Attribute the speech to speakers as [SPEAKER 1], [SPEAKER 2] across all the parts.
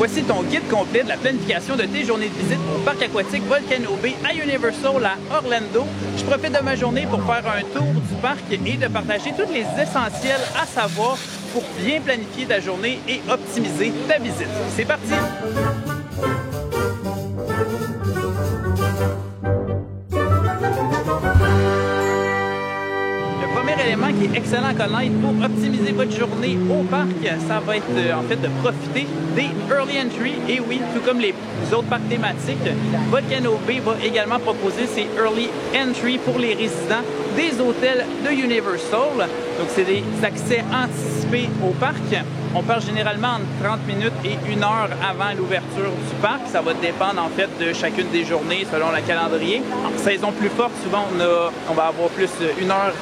[SPEAKER 1] Voici ton guide complet de la planification de tes journées de visite au parc aquatique Volcano Bay à Universal à Orlando. Je profite de ma journée pour faire un tour du parc et de partager tous les essentiels à savoir pour bien planifier ta journée et optimiser ta visite. C'est parti! Élément qui est excellent à connaître pour optimiser votre journée au parc, ça va être en fait de profiter des Early Entry. Et oui, tout comme les autres parcs thématiques, Volcano Bay va également proposer ces Early Entry pour les résidents des hôtels de Universal. Donc c'est des accès anticipés au parc. On parle généralement entre 30 minutes et 1 heure avant l'ouverture du parc. Ça va dépendre en fait de chacune des journées selon le calendrier. En saison plus forte, souvent on va avoir plus 1 heure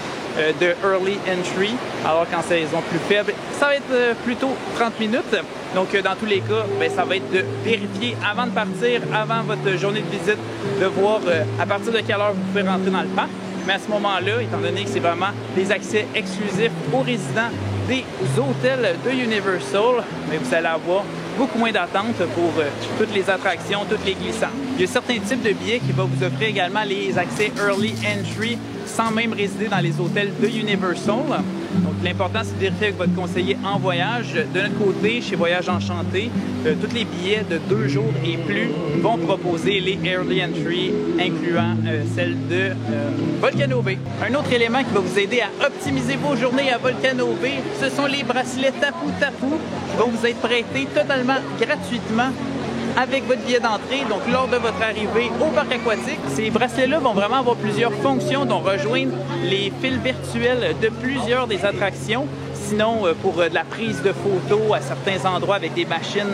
[SPEAKER 1] de Early Entry, alors qu'en saison plus faible, ça va être plutôt 30 minutes. Donc, dans tous les cas, ça va être de vérifier avant de partir, avant votre journée de visite, de voir à partir de quelle heure vous pouvez rentrer dans le parc. Mais à ce moment-là, étant donné que c'est vraiment des accès exclusifs aux résidents des hôtels de Universal, vous allez avoir beaucoup moins d'attente pour toutes les attractions, toutes les glissades. Il y a certains types de billets qui vont vous offrir également les accès Early Entry sans même résider dans les hôtels de Universal. Donc, l'important, c'est de vérifier avec votre conseiller en voyage. De notre côté, chez Voyage Enchanté, tous les billets de 2 jours et plus vont proposer les Early Entry, incluant celle de Volcano Bay. Un autre élément qui va vous aider à optimiser vos journées à Volcano Bay, ce sont les bracelets Tapu Tapu qui vont vous être prêtés totalement gratuitement avec votre billet d'entrée, donc lors de votre arrivée au parc aquatique. Ces bracelets-là vont vraiment avoir plusieurs fonctions, dont rejoindre les fils virtuels de plusieurs des attractions. Sinon, pour de la prise de photos à certains endroits avec des machines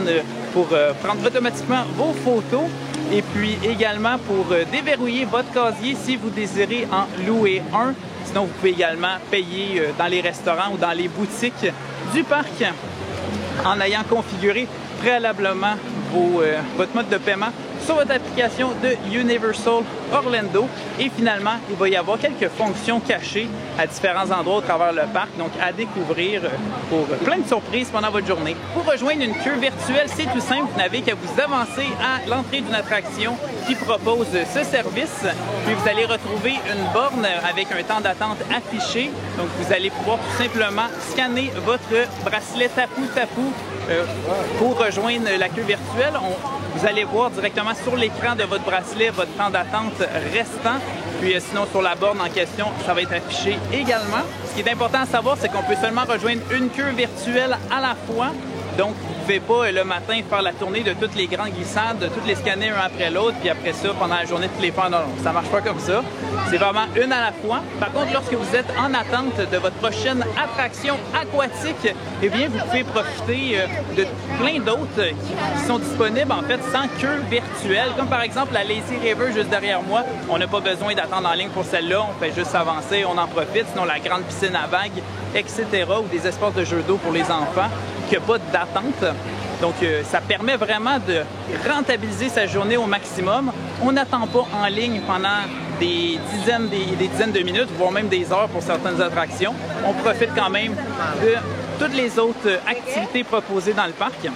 [SPEAKER 1] pour prendre automatiquement vos photos. Et puis également pour déverrouiller votre casier si vous désirez en louer un. Sinon, vous pouvez également payer dans les restaurants ou dans les boutiques du parc en ayant configuré préalablement votre mode de paiement sur votre application de Universal Orlando. Et finalement, il va y avoir quelques fonctions cachées à différents endroits au travers le parc, donc à découvrir pour plein de surprises pendant votre journée. Pour rejoindre une queue virtuelle, c'est tout simple. Vous n'avez qu'à vous avancer à l'entrée d'une attraction qui propose ce service. Puis vous allez retrouver une borne avec un temps d'attente affiché. Donc vous allez pouvoir tout simplement scanner votre bracelet Tapu Tapu pour rejoindre la queue virtuelle. Vous allez voir directement sur l'écran de votre bracelet votre temps d'attente restant. Puis sinon, sur la borne en question, ça va être affiché également. Ce qui est important à savoir, c'est qu'on peut seulement rejoindre une queue virtuelle à la fois. Donc, vous ne pouvez pas le matin faire la tournée de toutes les grandes glissades, de toutes les scanner un après l'autre, puis après ça, pendant la journée, toutes les faire. Non, ça ne marche pas comme ça. C'est vraiment une à la fois. Par contre, lorsque vous êtes en attente de votre prochaine attraction aquatique, eh bien, vous pouvez profiter de plein d'autres qui sont disponibles, en fait, sans queue virtuelle. Comme par exemple la Lazy River juste derrière moi. On n'a pas besoin d'attendre en ligne pour celle-là. On fait juste avancer, on en profite. Sinon, la grande piscine à vagues, etc. ou des espaces de jeux d'eau pour les enfants qui n'ont pas d'attente. Donc, ça permet vraiment de rentabiliser sa journée au maximum. On n'attend pas en ligne pendant des dizaines de minutes, voire même des heures pour certaines attractions. On profite quand même de toutes les autres activités proposées dans le parc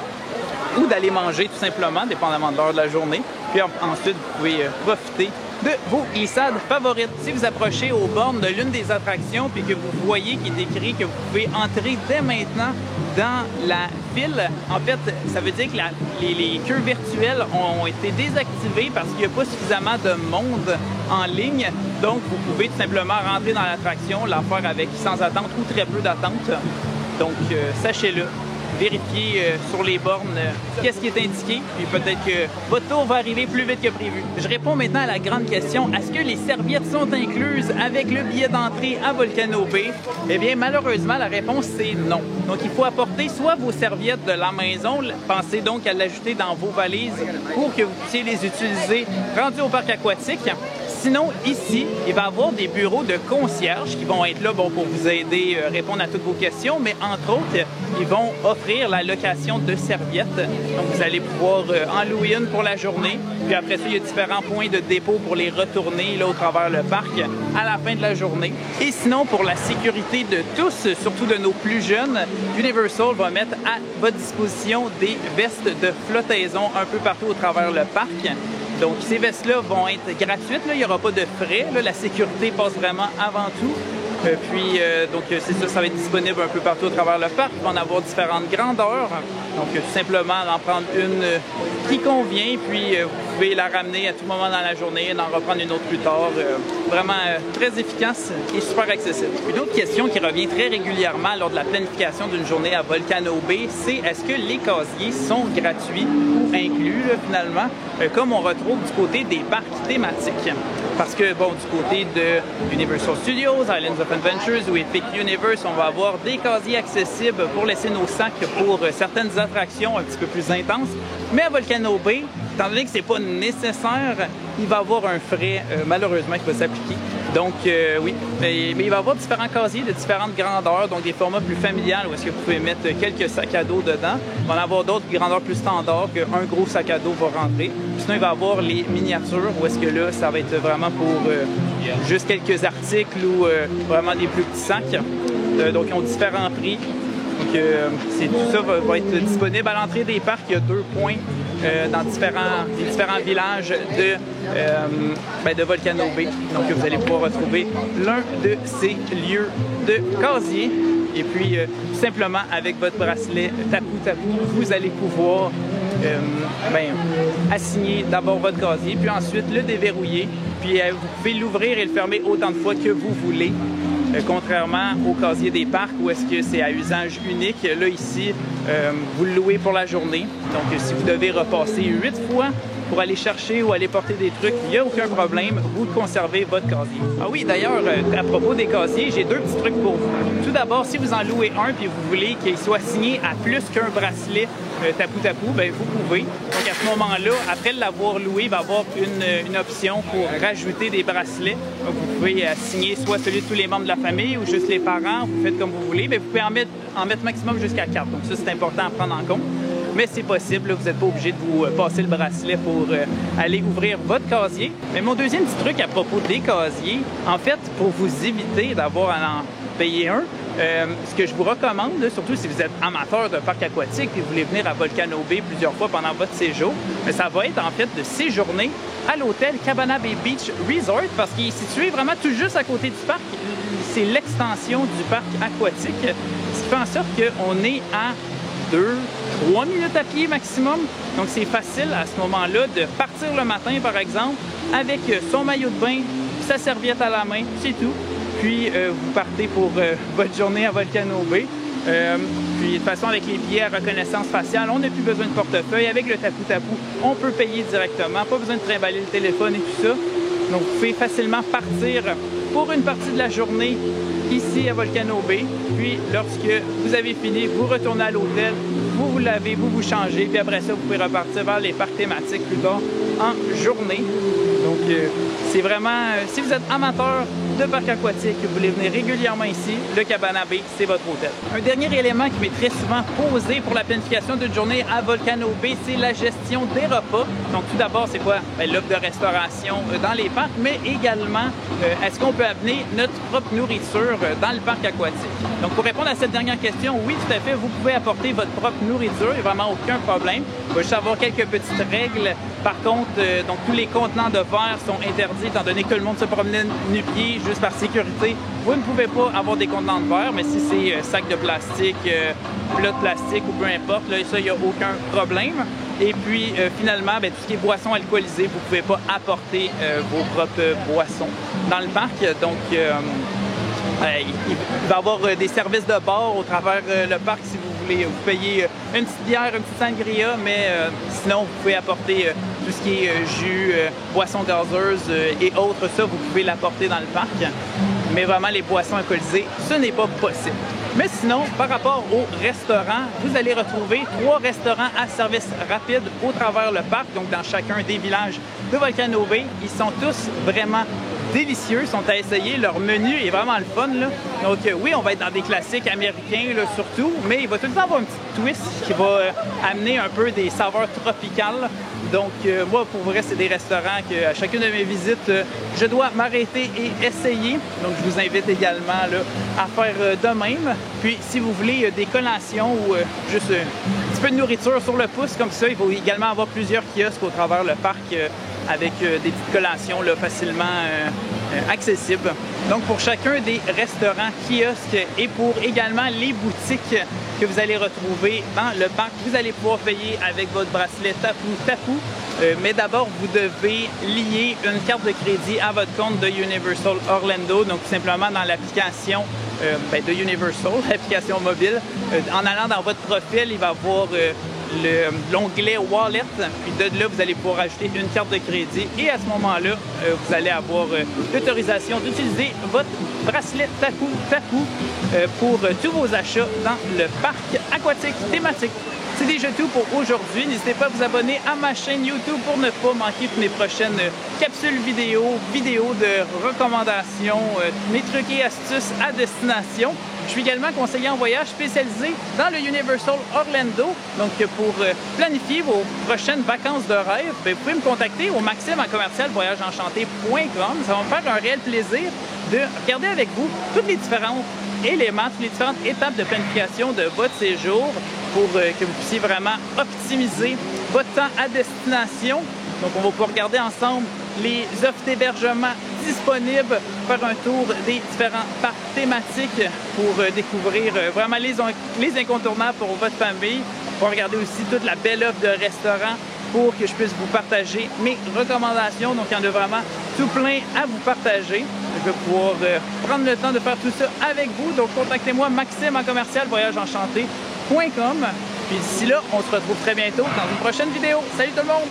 [SPEAKER 1] ou d'aller manger tout simplement, dépendamment de l'heure de la journée. Puis ensuite, vous pouvez profiter de vos glissades favorites. Si vous approchez aux bornes de l'une des attractions puis que vous voyez qu'il est écrit que vous pouvez entrer dès maintenant dans la file, en fait, ça veut dire que les queues virtuelles ont été désactivées parce qu'il n'y a pas suffisamment de monde en ligne. Donc, vous pouvez tout simplement rentrer dans l'attraction, la faire avec sans attente ou très peu d'attente. Donc, sachez-le. Vérifiez sur les bornes qu'est-ce qui est indiqué, puis peut-être que votre tour va arriver plus vite que prévu. Je réponds maintenant à la grande question, est-ce que les serviettes sont incluses avec le billet d'entrée à Volcano Bay? Eh bien, malheureusement, la réponse, c'est non. Donc, il faut apporter soit vos serviettes de la maison, pensez donc à l'ajouter dans vos valises pour que vous puissiez les utiliser rendus au parc aquatique. Sinon, ici, il va y avoir des bureaux de concierge qui vont être là pour vous aider à répondre à toutes vos questions, mais entre autres, ils vont offrir la location de serviettes. Donc, vous allez pouvoir en louer une pour la journée. Puis après ça, il y a différents points de dépôt pour les retourner là, au travers le parc à la fin de la journée. Et sinon, pour la sécurité de tous, surtout de nos plus jeunes, Universal va mettre à votre disposition des vestes de flottaison un peu partout au travers le parc. Donc, ces vestes-là vont être gratuites. Là. Il n'y aura pas de frais. Là. La sécurité passe vraiment avant tout. Donc, c'est ça, ça va être disponible un peu partout au travers le parc. Il va en avoir différentes grandeurs. Donc, tout simplement, en prendre une qui convient, puis vous pouvez la ramener à tout moment dans la journée, d'en reprendre une autre plus tard. Vraiment très efficace et super accessible. Une autre question qui revient très régulièrement lors de la planification d'une journée à Volcano Bay, c'est est-ce que les casiers sont gratuits ou inclus, là, finalement, comme on retrouve du côté des parcs thématiques. Parce que, bon, du côté de Universal Studios, Islands of Adventures ou Epic Universe, on va avoir des casiers accessibles pour laisser nos sacs pour certaines attractions un petit peu plus intenses. Mais à Volcano Bay, étant donné que c'est pas nécessaire, il va y avoir un frais, malheureusement, qui va s'appliquer. Donc, oui, mais il va y avoir différents casiers de différentes grandeurs, donc des formats plus familiales où est-ce que vous pouvez mettre quelques sacs à dos dedans. Il va y en avoir d'autres grandeurs plus standards qu'un gros sac à dos va rentrer. Puis sinon, il va y avoir les miniatures où est-ce que là, ça va être vraiment pour juste quelques articles ou vraiment des plus petits sacs. Donc, ils ont différents prix. Donc, tout ça va être disponible à l'entrée des parcs. Il y a 2 points dans différents villages de Volcano Bay. Donc, vous allez pouvoir retrouver l'un de ces lieux de casier. Et puis, tout simplement, avec votre bracelet Tapu Tapu, vous allez pouvoir assigner d'abord votre casier, puis ensuite le déverrouiller. Puis, vous pouvez l'ouvrir et le fermer autant de fois que vous voulez. Contrairement au casier des parcs où est-ce que c'est à usage unique, là ici, vous le louez pour la journée. Donc si vous devez repasser 8 fois pour aller chercher ou aller porter des trucs, il n'y a aucun problème, vous conservez votre casier. Ah oui, d'ailleurs, à propos des casiers, j'ai 2 petits trucs pour vous. Tout d'abord, si vous en louez un et vous voulez qu'il soit signé à plus qu'un bracelet Tapu Tapu, bien, vous pouvez. Donc à ce moment-là, après l'avoir loué, il va y avoir une option pour rajouter des bracelets. Donc vous pouvez signer soit celui de tous les membres de la famille ou juste les parents, vous faites comme vous voulez. Bien, vous pouvez en mettre maximum jusqu'à 4. Donc ça, c'est important à prendre en compte. Mais c'est possible, là, vous n'êtes pas obligé de vous passer le bracelet pour aller ouvrir votre casier. Mais mon deuxième petit truc à propos des casiers, en fait, pour vous éviter d'avoir à en payer un, ce que je vous recommande, là, surtout si vous êtes amateur de parc aquatique et vous voulez venir à Volcano Bay plusieurs fois pendant votre séjour, ça va être en fait de séjourner à l'hôtel Cabana Bay Beach Resort parce qu'il est situé vraiment tout juste à côté du parc. C'est l'extension du parc aquatique, ce qui fait en sorte qu'on est à 2-3 minutes à pied maximum. Donc, c'est facile à ce moment-là de partir le matin, par exemple, avec son maillot de bain, sa serviette à la main, c'est tout. Puis, vous partez pour votre journée à Volcano Bay. Puis, de toute façon, avec les billets à reconnaissance faciale, on n'a plus besoin de portefeuille. Avec le Tapu Tapu, on peut payer directement. Pas besoin de trimballer le téléphone et tout ça. Donc, vous pouvez facilement partir pour une partie de la journée ici à Volcano Bay. Puis, lorsque vous avez fini, vous retournez à l'hôtel, vous vous lavez, vous vous changez, puis après ça, vous pouvez repartir vers les parcs thématiques plus tard en journée. Donc, c'est vraiment, si vous êtes amateur de parc aquatique, vous voulez venir régulièrement ici, le Cabana Bay, c'est votre hôtel. Un dernier élément qui m'est très souvent posé pour la planification d'une journée à Volcano Bay, c'est la gestion des repas. Donc, tout d'abord, c'est quoi? L'offre de restauration dans les parcs, mais également, est-ce qu'on peut amener notre propre nourriture dans le parc aquatique? Donc, pour répondre à cette dernière question, oui, tout à fait, vous pouvez apporter votre propre nourriture, il n'y a vraiment aucun problème. Il va juste avoir quelques petites règles. Par contre, donc tous les contenants de verre sont interdits étant donné que tout le monde se promenait nu-pied juste par sécurité. Vous ne pouvez pas avoir des contenants de verre, mais si c'est sac de plastique, plat de plastique ou peu importe, là, ça, il n'y a aucun problème. Et puis, finalement, tout ce qui est boissons alcoolisées, vous ne pouvez pas apporter vos propres boissons dans le parc. Donc, il va y avoir des services de bar au travers le parc si vous voulez. Vous payez une petite bière, une petite sangria, mais sinon, vous pouvez apporter tout ce qui est jus, boissons gazeuses et autres. Ça, vous pouvez l'apporter dans le parc. mais vraiment les boissons alcoolisées, ce n'est pas possible. Mais sinon, par rapport aux restaurants, vous allez retrouver 3 restaurants à service rapide au travers le parc, donc dans chacun des villages de Volcano Bay. Ils sont tous vraiment délicieux, sont à essayer. Leur menu est vraiment le fun, là. Donc oui, on va être dans des classiques américains là, surtout, mais il va tout le temps avoir un petit twist qui va amener un peu des saveurs tropicales. Donc moi, pour vrai, c'est des restaurants qu'à chacune de mes visites, je dois m'arrêter et essayer. Donc je vous invite également là, à faire de même. Puis si vous voulez des collations ou juste un petit peu de nourriture sur le pouce comme ça, il faut également avoir plusieurs kiosques au travers le parc avec des petites collations là, facilement accessibles. Donc pour chacun des restaurants, kiosques et pour également les boutiques que vous allez retrouver dans le parc, vous allez pouvoir payer avec votre bracelet Tapu. Mais d'abord, vous devez lier une carte de crédit à votre compte de Universal Orlando, donc tout simplement dans l'application de Universal, l'application mobile. En allant dans votre profil, il va y avoir l'onglet Wallet, puis de là, vous allez pouvoir ajouter une carte de crédit et à ce moment-là, vous allez avoir l'autorisation d'utiliser votre bracelet Tapu pour tous vos achats dans le parc aquatique thématique. C'est déjà tout pour aujourd'hui. N'hésitez pas à vous abonner à ma chaîne YouTube pour ne pas manquer toutes mes prochaines capsules vidéo de recommandations, mes trucs et astuces à destination. Je suis également conseiller en voyage spécialisé dans le Universal Orlando. Donc pour planifier vos prochaines vacances de rêve, vous pouvez me contacter au maxime@voyagesenchanté.com. Ça va me faire un réel plaisir de regarder avec vous tous les différents éléments, toutes les différentes étapes de planification de votre séjour pour que vous puissiez vraiment optimiser votre temps à destination. Donc, on va pouvoir regarder ensemble les offres d'hébergement disponibles, faire un tour des différents parcs thématiques pour découvrir vraiment les incontournables pour votre famille. On va regarder aussi toute la belle offre de restaurants pour que je puisse vous partager mes recommandations. Donc, il y en a vraiment tout plein à vous partager. Je vais pouvoir prendre le temps de faire tout ça avec vous. Donc, contactez-moi maxime@voyagesenchanté.com. Puis d'ici là, on se retrouve très bientôt dans une prochaine vidéo. Salut tout le monde!